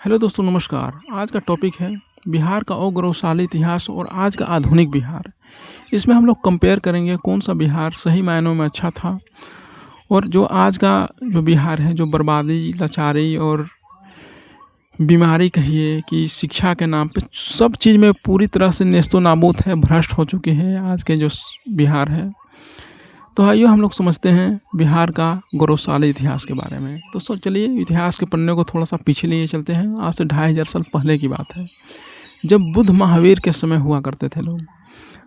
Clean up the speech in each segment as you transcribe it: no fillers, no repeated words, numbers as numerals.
Hello दोस्तों, नमस्कार। आज का टॉपिक है बिहार का अगौरवशाली इतिहास और आज का आधुनिक बिहार। इसमें हम लोग कंपेयर करेंगे कौन सा बिहार सही मायनों में अच्छा था और जो आज का जो बिहार है, जो बर्बादी, लाचारी और बीमारी कहिए कि शिक्षा के नाम पे सब चीज़ में पूरी तरह से नेस्तो नाबूद है, भ्रष्ट हो चुके हैं आज के जो बिहार है। तो आइए हम लोग समझते हैं बिहार का गौरवशाली इतिहास के बारे में। तो चलिए इतिहास के पन्ने को थोड़ा सा पीछे लिए चलते हैं। आज से 2500 साल पहले की बात है, जब बुद्ध महावीर के समय हुआ करते थे लोग।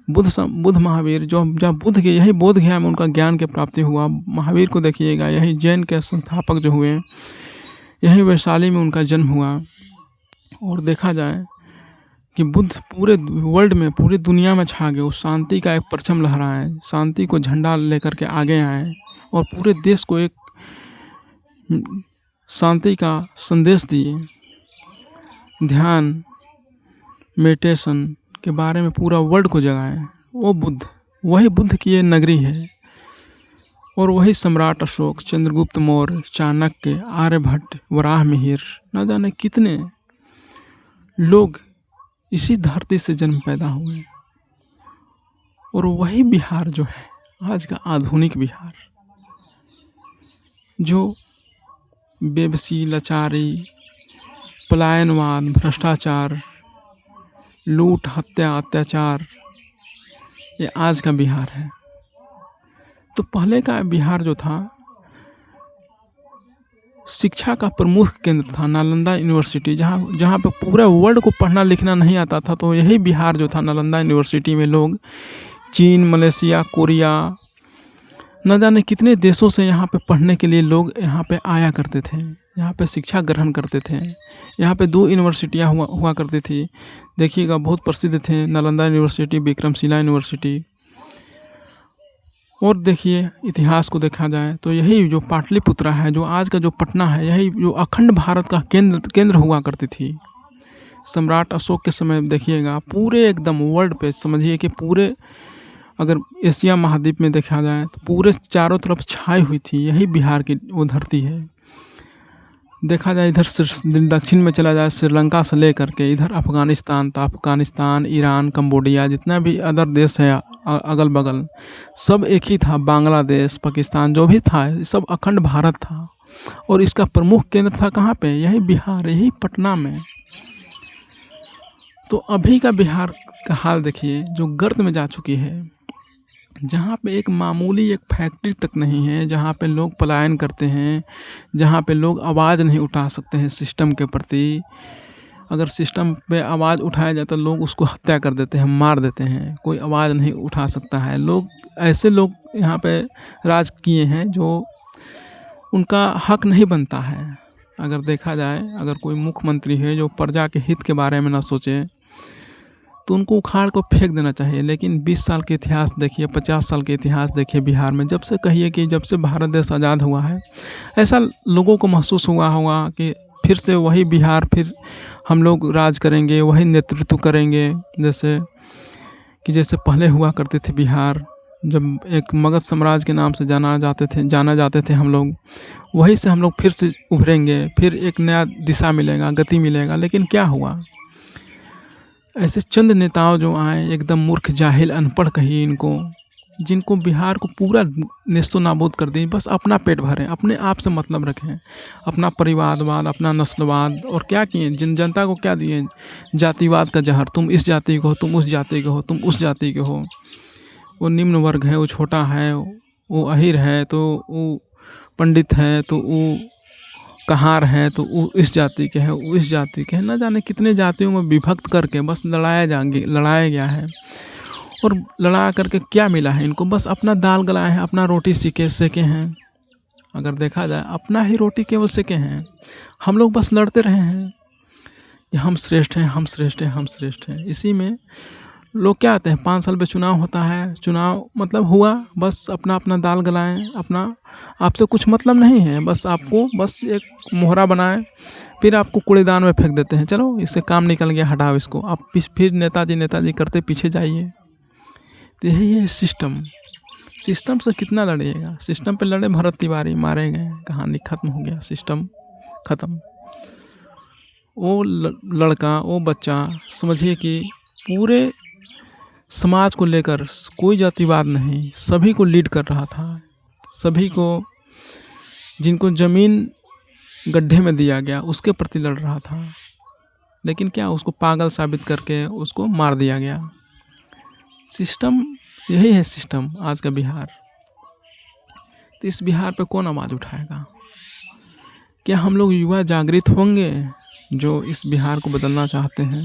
बुद्ध महावीर जो जब बुद्ध के यही बोध गया में उनका ज्ञान की प्राप्ति हुआ। महावीर को देखिएगा, यही जैन के संस्थापक जो हुए, यही वैशाली में उनका जन्म हुआ। और देखा जाए कि बुद्ध पूरे वर्ल्ड में, पूरी दुनिया में छा गए। उस शांति का एक परचम लहराए, शांति को झंडा लेकर के आगे आए और पूरे देश को एक शांति का संदेश दिए। ध्यान, मेडिटेशन के बारे में पूरा वर्ल्ड को जगाए। वो बुद्ध, वही बुद्ध की ये नगरी है। और वही सम्राट अशोक, चंद्रगुप्त मौर्य, चाणक्य, आर्यभट्ट, वराह मिहिर, न जाने कितने लोग इसी धरती से जन्म पैदा हुए। और वही बिहार जो है आज का आधुनिक बिहार, जो बेबसी, लाचारी, पलायनवाद, भ्रष्टाचार, लूट, हत्या, अत्याचार, ये आज का बिहार है। तो पहले का बिहार जो था, शिक्षा का प्रमुख केंद्र था नालंदा यूनिवर्सिटी, जहाँ पे पूरा वर्ल्ड को पढ़ना लिखना नहीं आता था। तो यही बिहार जो था, नालंदा यूनिवर्सिटी में लोग चीन, मलेशिया, कोरिया, न जाने कितने देशों से यहाँ पे पढ़ने के लिए लोग यहाँ पे आया करते थे, यहाँ पे शिक्षा ग्रहण करते थे। यहाँ पे 2 यूनिवर्सिटियाँ हुआ करती थी, देखिएगा, बहुत प्रसिद्ध थे, नालंदा यूनिवर्सिटी, विक्रमशिला यूनिवर्सिटी। और देखिए, इतिहास को देखा जाए तो यही जो पाटलिपुत्रा है, जो आज का जो पटना है, यही जो अखंड भारत का केंद्र हुआ करती थी। सम्राट अशोक के समय देखिएगा, पूरे एकदम वर्ल्ड पे, समझिए कि पूरे, अगर एशिया महाद्वीप में देखा जाए तो पूरे चारों तरफ छाई हुई थी। यही बिहार की वो धरती है। देखा जाए इधर दक्षिण में चला जाए, श्रीलंका से लेकर के इधर अफ़गानिस्तान था, अफ़गानिस्तान, ईरान, कंबोडिया, जितना भी अदर देश है अगल बगल, सब एक ही था। बांग्लादेश, पाकिस्तान, जो भी था, सब अखंड भारत था। और इसका प्रमुख केंद्र था कहाँ पे? यही बिहार, यही पटना में। तो अभी का बिहार का हाल देखिए, जो गर्त में जा चुकी है, जहाँ पे एक मामूली एक फैक्ट्री तक नहीं है, जहाँ पे लोग पलायन करते हैं, जहाँ पे लोग आवाज़ नहीं उठा सकते हैं सिस्टम के प्रति। अगर सिस्टम पे आवाज़ उठाया जाए तो लोग उसको हत्या कर देते हैं, मार देते हैं। कोई आवाज़ नहीं उठा सकता है। ऐसे लोग यहाँ पे राज किए हैं जो उनका हक नहीं बनता है। अगर देखा जाए, अगर कोई मुख्यमंत्री है जो प्रजा के हित के बारे में ना सोचे, तो उनको उखाड़ को फेंक देना चाहिए। लेकिन 20 साल के इतिहास देखिए, 50 साल के इतिहास देखिए बिहार में, जब से कहिए कि जब से भारत देश आज़ाद हुआ है, ऐसा लोगों को महसूस हुआ होगा कि फिर से वही बिहार, फिर हम लोग राज करेंगे, वही नेतृत्व करेंगे, जैसे पहले हुआ करते थे बिहार। जब एक मगध साम्राज्य के नाम से जाना जाते थे हम लोग, वही से हम लोग फिर से उभरेंगे, फिर एक नया दिशा मिलेगा, गति मिलेगा। लेकिन क्या हुआ? ऐसे चंद नेताओं जो आए, एकदम मूर्ख, जाहिल, अनपढ़ कहिए इनको, जिनको बिहार को पूरा नेस्तो नाबूद कर दी। बस अपना पेट भरें, अपने आप से मतलब रखें, अपना परिवारवाद, अपना नस्लवाद। और क्या किए? जनता को क्या दिए? जातिवाद का जहर। तुम इस जाति के हो, तुम उस जाति के हो, तुम उस जाति के हो। वो निम्न वर्ग है, वो छोटा है, वो अहीर है, तो वो पंडित है, तो वो कहार है, तो वो इस जाति के हैं, वो इस जाति के हैं। न जाने कितने जातियों में विभक्त करके बस लड़ाया गया है। और लड़ा करके क्या मिला है इनको? बस अपना दाल गलाए हैं, अपना रोटी सेके हैं। अगर देखा जाए, अपना ही रोटी केवल सेके हैं। हम लोग बस लड़ते रहे हैं कि हम श्रेष्ठ हैं, हम श्रेष्ठ हैं, हम श्रेष्ठ हैं। इसी में लोग क्या आते हैं, 5 साल पे चुनाव होता है, चुनाव मतलब हुआ, बस अपना अपना दाल गलाएं, अपना, आपसे कुछ मतलब नहीं है। बस आपको बस एक मोहरा बनाएं, फिर आपको कूड़ेदान में फेंक देते हैं। चलो, इससे काम निकल गया, हटाओ इसको। आप फिर नेताजी करते पीछे जाइए। तो यही है सिस्टम से कितना लड़िएगा? सिस्टम पे लड़े, भरत तिवारी मारे गए, कहानी खत्म हो गया, सिस्टम खत्म। वो लड़का, वो बच्चा, समझिए कि पूरे समाज को लेकर कोई जातिवाद नहीं, सभी को लीड कर रहा था। सभी को, जिनको ज़मीन गड्ढे में दिया गया उसके प्रति लड़ रहा था। लेकिन क्या, उसको पागल साबित करके उसको मार दिया गया। सिस्टम यही है, सिस्टम आज का बिहार। तो इस बिहार पे कौन आवाज़ उठाएगा? क्या हम लोग युवा जागृत होंगे जो इस बिहार को बदलना चाहते हैं?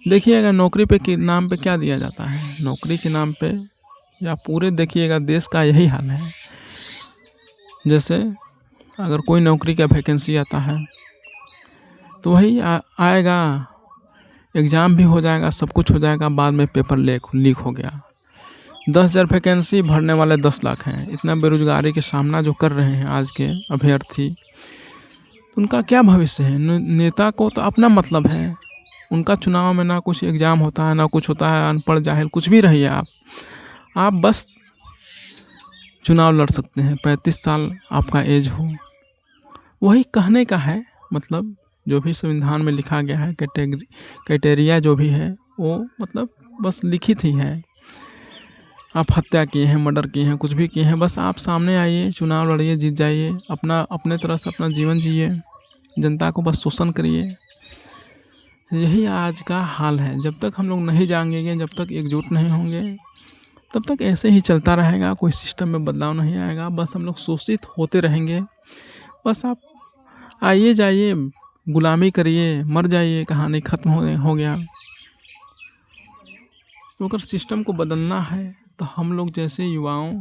देखिएगा नौकरी पे के नाम पे क्या दिया जाता है, नौकरी के नाम पे, या पूरे देखिएगा देश का यही हाल है। जैसे अगर कोई नौकरी का वैकेंसी आता है तो वही आएगा, एग्ज़ाम भी हो जाएगा, सब कुछ हो जाएगा, बाद में पेपर लीक हो गया। 10,000 वैकेंसी, भरने वाले 10 लाख हैं। इतना बेरोजगारी के सामना जो कर रहे हैं आज के अभ्यर्थी, तो उनका क्या भविष्य है? नेता को तो अपना मतलब है, उनका चुनाव में ना कुछ एग्ज़ाम होता है, ना कुछ होता है। अनपढ़ जाहिल कुछ भी रहिए आप बस चुनाव लड़ सकते हैं, 35 साल आपका एज हो। वही कहने का है, मतलब जो भी संविधान में लिखा गया है, क्राइटेरिया जो भी है, वो मतलब बस लिखित ही है। आप हत्या किए हैं, मर्डर किए हैं, कुछ भी किए हैं, बस आप सामने आइए, चुनाव लड़िए, जीत जाइए, अपने तरह से अपना जीवन जिए, जनता को बस शोषण करिए। यही आज का हाल है। जब तक हम लोग नहीं जागेंगे, जब तक एकजुट नहीं होंगे, तब तक ऐसे ही चलता रहेगा। कोई सिस्टम में बदलाव नहीं आएगा, बस हम लोग शोषित होते रहेंगे। बस आप आइए जाइए, गुलामी करिए, मर जाइए, कहानी ख़त्म हो गया। तो अगर सिस्टम को बदलना है तो हम लोग जैसे युवाओं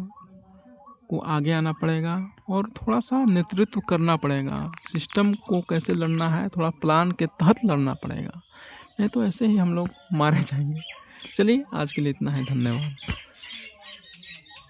को आगे आना पड़ेगा और थोड़ा सा नेतृत्व करना पड़ेगा। सिस्टम को कैसे लड़ना है, थोड़ा प्लान के तहत लड़ना पड़ेगा, नहीं तो ऐसे ही हम लोग मारे जाएंगे। चलिए, आज के लिए इतना है, धन्यवाद।